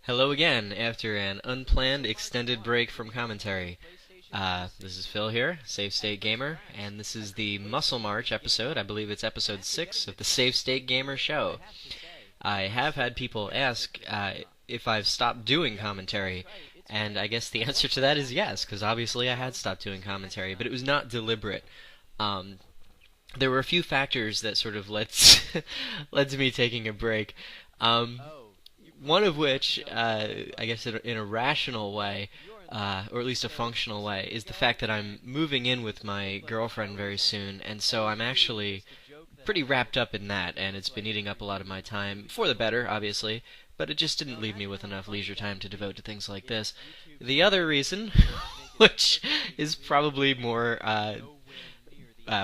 Hello again after an unplanned extended break from commentary. This is Phil here, Save State Gamer, and this is the Muscle March episode. I believe it's episode 6 of the Save State Gamer show. I have had people ask if I've stopped doing commentary, and I guess the answer to that is yes, because obviously I had stopped doing commentary, but it was not deliberate. There were a few factors that sort of led led to me taking a break. One of which, I guess in a rational way, or at least a functional way, is the fact that I'm moving in with my girlfriend very soon, and so I'm actually pretty wrapped up in that, and it's been eating up a lot of my time, for the better, obviously, but it just didn't leave me with enough leisure time to devote to things like this. The other reason, which is probably more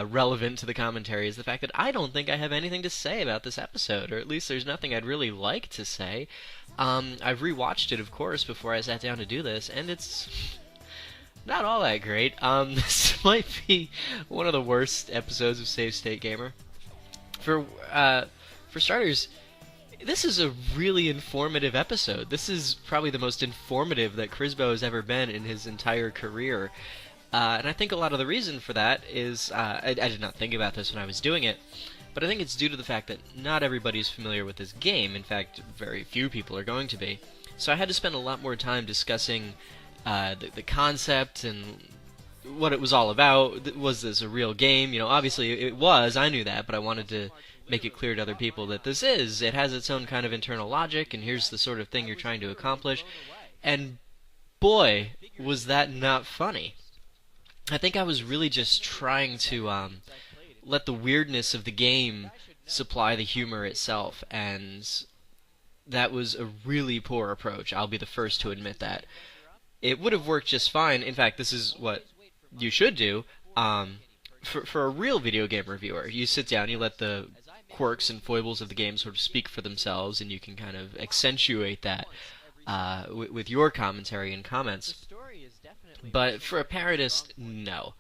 relevant to the commentary, is the fact that I don't think I have anything to say about this episode, or at least there's nothing I'd really like to say. I've rewatched it, of course, before I sat down to do this, and it's not all that great. This might be one of the worst episodes of Save State Gamer. For starters, this is a really informative episode. This is probably the most informative that Crisbo has ever been in his entire career. And I think a lot of the reason for that is, I did not think about this when I was doing it, but I think it's due to the fact that not everybody's familiar with this game. In fact, very few people are going to be. So I had to spend a lot more time discussing the concept and what it was all about. Was this a real game? You know, obviously it was, I knew that, but I wanted to make it clear to other people that it has its own kind of internal logic, and here's the sort of thing you're trying to accomplish. And boy, was that not funny. I think I was really just trying to let the weirdness of the game supply the humor itself, and that was a really poor approach. I'll be the first to admit that. It would have worked just fine. In fact, this is what you should do. For a real video game reviewer, you sit down, you let the quirks and foibles of the game sort of speak for themselves, and you can kind of accentuate that with your commentary and comments. But for a parodist, no.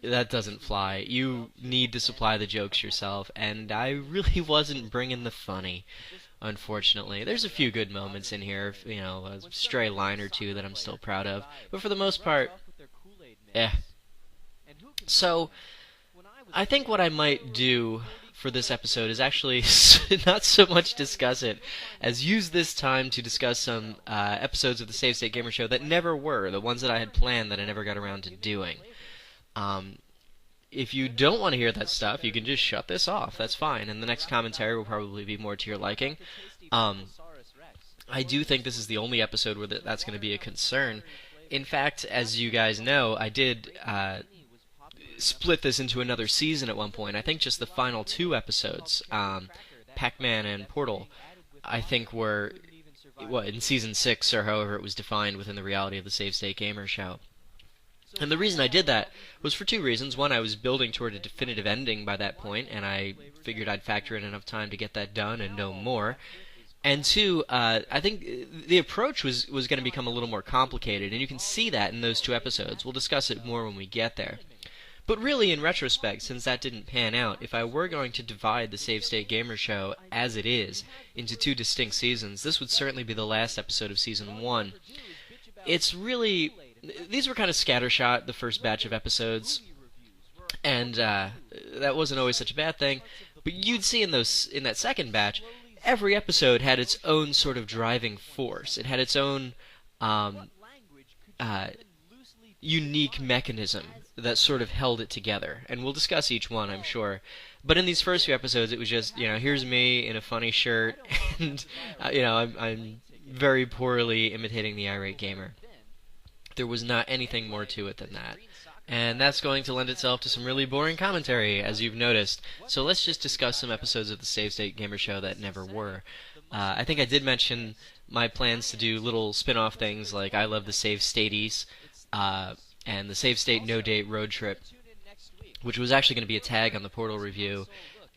That doesn't fly. You need to supply the jokes yourself, and I really wasn't bringing the funny, unfortunately. There's a few good moments in here, you know, a stray line or two that I'm still proud of, but for the most part, So, I think what I might do for this episode is actually not so much discuss it as use this time to discuss some episodes of the Save State Gamer Show that never were, the ones that I had planned that I never got around to doing. If you don't want to hear that stuff, you can just shut this off. That's fine, and the next commentary will probably be more to your liking. I do think this is the only episode where that's going to be a concern. In fact, as you guys know, I did split this into another season at one point. I think just the final 2 episodes, Pac-Man and Portal, I think were in season 6 or however it was defined within the reality of the Save State Gamer show. And the reason I did that was for 2 reasons. One, I was building toward a definitive ending by that point, and I figured I'd factor in enough time to get that done and no more. And 2, I think the approach was going to become a little more complicated, and you can see that in those 2 episodes. We'll discuss it more when we get there. But really, in retrospect, since that didn't pan out, if I were going to divide the Save State Gamer show, as it is, into 2 distinct seasons, this would certainly be the last episode of Season 1. It's really... These were kind of scattershot, the first batch of episodes, and that wasn't always such a bad thing, but you'd see in that second batch, every episode had its own sort of driving force. It had its own unique mechanism that sort of held it together, and we'll discuss each one, I'm sure. But in these first few episodes, it was just, you know, here's me in a funny shirt, and you know, I'm very poorly imitating the irate gamer. There was not anything more to it than that, and that's going to lend itself to some really boring commentary, as you've noticed. So let's just discuss some episodes of the Save State Gamer show that never were. I think I did mention my plans to do little spin-off things like I Love the Save Staties, and the Save State No Date Road Trip, which was actually going to be a tag on the Portal review.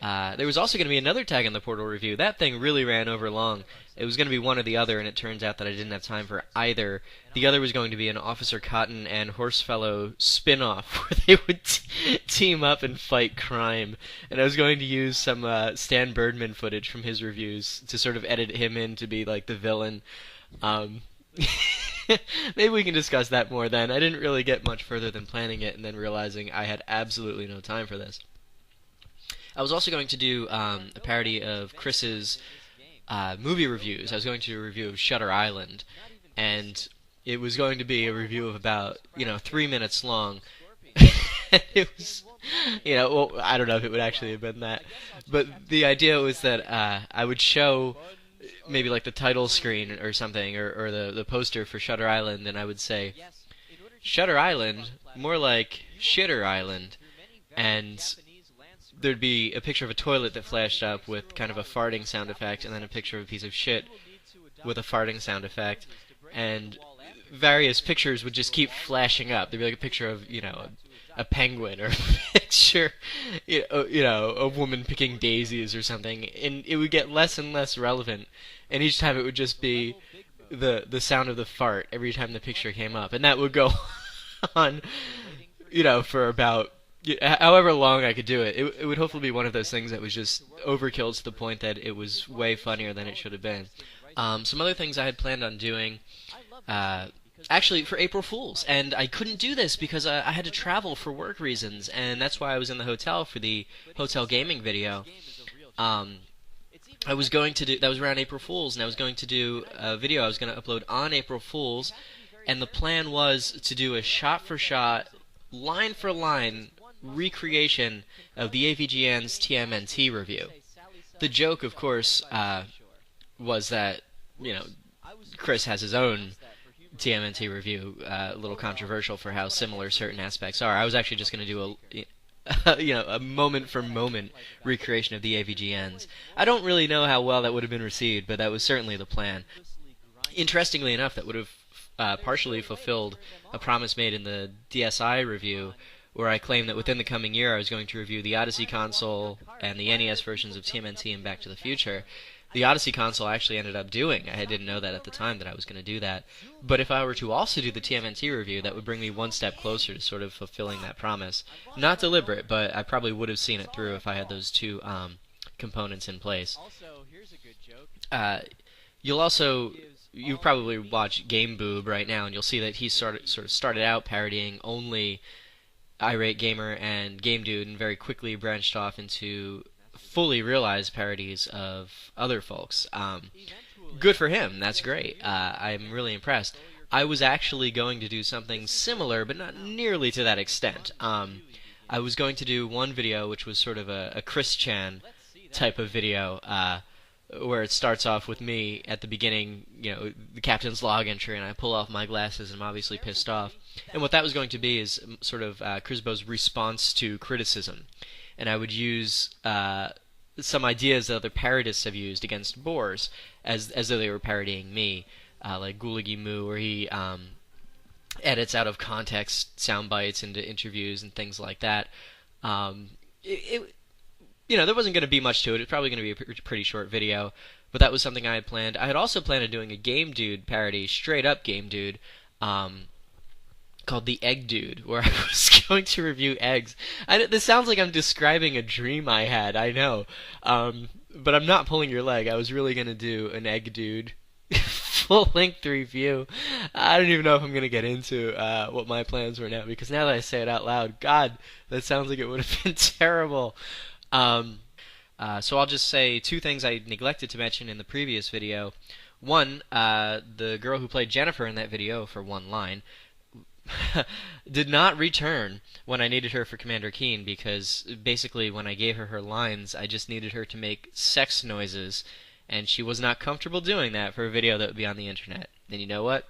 There was also going to be another tag on the Portal review. That thing really ran over long. It was going to be one or the other, and it turns out that I didn't have time for either. The other was going to be an Officer Cotton and Horsefellow spin-off where they would team up and fight crime. And I was going to use some Stan Birdman footage from his reviews to sort of edit him in to be like the villain. Um, maybe we can discuss that more then. I didn't really get much further than planning it and then realizing I had absolutely no time for this. I was also going to do a parody of Chris's movie reviews. I was going to do a review of Shutter Island, and it was going to be a review of about 3 minutes long. It was, well, I don't know if it would actually have been that, but the idea was that I would show maybe like the title screen or something, or the poster for Shutter Island, and I would say, Shutter Island, more like Shitter Island, and there'd be a picture of a toilet that flashed up with kind of a farting sound effect, and then a picture of a piece of shit with a farting sound effect, and various pictures would just keep flashing up. There'd be like a picture of, a penguin, or a picture, a woman picking daisies or something, and it would get less and less relevant, and each time it would just be the sound of the fart every time the picture came up, and that would go on, for about however long I could do it. It would hopefully be one of those things that was just overkill to the point that it was way funnier than it should have been. Some other things I had planned on doing, actually for April Fools, and I couldn't do this because I had to travel for work reasons, and that's why I was in the hotel for the hotel gaming video. I was going to do, that was around April Fools, and I was going to do a video I was going to upload on April Fools, and the plan was to do a shot-for-shot, line-for-line recreation of the AVGN's TMNT review. The joke, of course, was that, Chris has his own TMNT review, a little controversial for how similar certain aspects are. I was actually just going to do a moment-for-moment recreation of the AVGNs. I don't really know how well that would have been received, but that was certainly the plan. Interestingly enough, that would have partially fulfilled a promise made in the DSi review, where I claimed that within the coming year I was going to review the Odyssey console and the NES versions of TMNT and Back to the Future. The Odyssey console I actually ended up doing. I didn't know that at the time that I was going to do that. But if I were to also do the TMNT review, that would bring me one step closer to sort of fulfilling that promise. Not deliberate, but I probably would have seen it through if I had those two components in place. You probably watch Game Boob right now, and you'll see that he sort of started out parodying only Irate Gamer and Game Dude, and very quickly branched off into fully realized parodies of other folks. Good for him. That's great. I'm really impressed. I was actually going to do something similar, but not nearly to that extent. I was going to do one video which was sort of a Chris Chan type of video, where it starts off with me at the beginning, the captain's log entry, and I pull off my glasses, and I'm obviously pissed off. And what that was going to be is sort of Crisbo's response to criticism. And I would use some ideas that other parodists have used against Boars, as though they were parodying me, like Gulagi Moo, where he edits out of context sound bites into interviews and things like that. There wasn't going to be much to it. It's probably going to be a pretty short video, but that was something I had planned. I had also planned on doing a Game Dude parody, straight up Game Dude, called The Egg Dude, where I was going to review eggs. This sounds like I'm describing a dream I had, I know. But I'm not pulling your leg. I was really going to do an Egg Dude full-length review. I don't even know if I'm going to get into what my plans were now, because now that I say it out loud, God, that sounds like it would have been terrible. So I'll just say two things I neglected to mention in the previous video. One, the girl who played Jennifer in that video, for one line, did not return when I needed her for Commander Keen, because basically when I gave her lines, I just needed her to make sex noises, and she was not comfortable doing that for a video that would be on the internet. And you know what?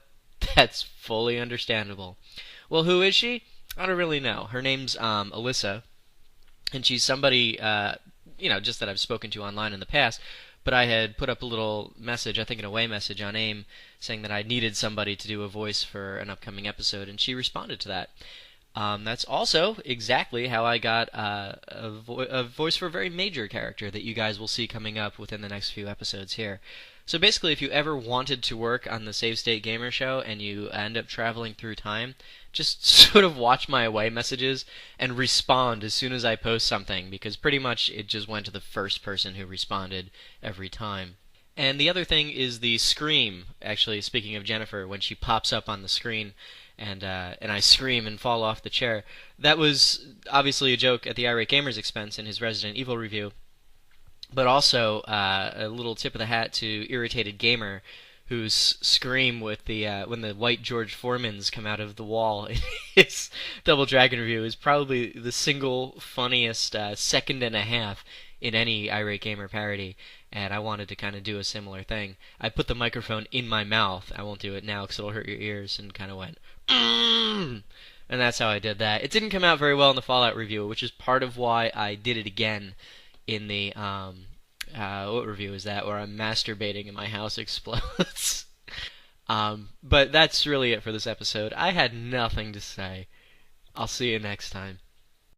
That's fully understandable. Well, who is she? I don't really know. Her name's Alyssa, and she's somebody, just that I've spoken to online in the past, but I had put up a little message, I think an away message on AIM, saying that I needed somebody to do a voice for an upcoming episode, and she responded to that. That's also exactly how I got a voice for a very major character that you guys will see coming up within the next few episodes here. So basically, if you ever wanted to work on the Save State Gamer Show and you end up traveling through time, just sort of watch my away messages and respond as soon as I post something, because pretty much it just went to the first person who responded every time. And the other thing is the scream. Actually, speaking of Jennifer, when she pops up on the screen, and I scream and fall off the chair. That was obviously a joke at the Irate Gamer's expense in his Resident Evil review, but also a little tip of the hat to Irritated Gamer, whose scream with the when the white George Foremans come out of the wall in his Double Dragon review is probably the single funniest second and a half in any Irate Gamer parody. And I wanted to kind of do a similar thing. I put the microphone in my mouth. I won't do it now because it'll hurt your ears, and kind of went, and that's how I did that. It didn't come out very well in the Fallout review, which is part of why I did it again in the what review is that? Where I'm masturbating and my house explodes. But that's really it for this episode. I had nothing to say. I'll see you next time.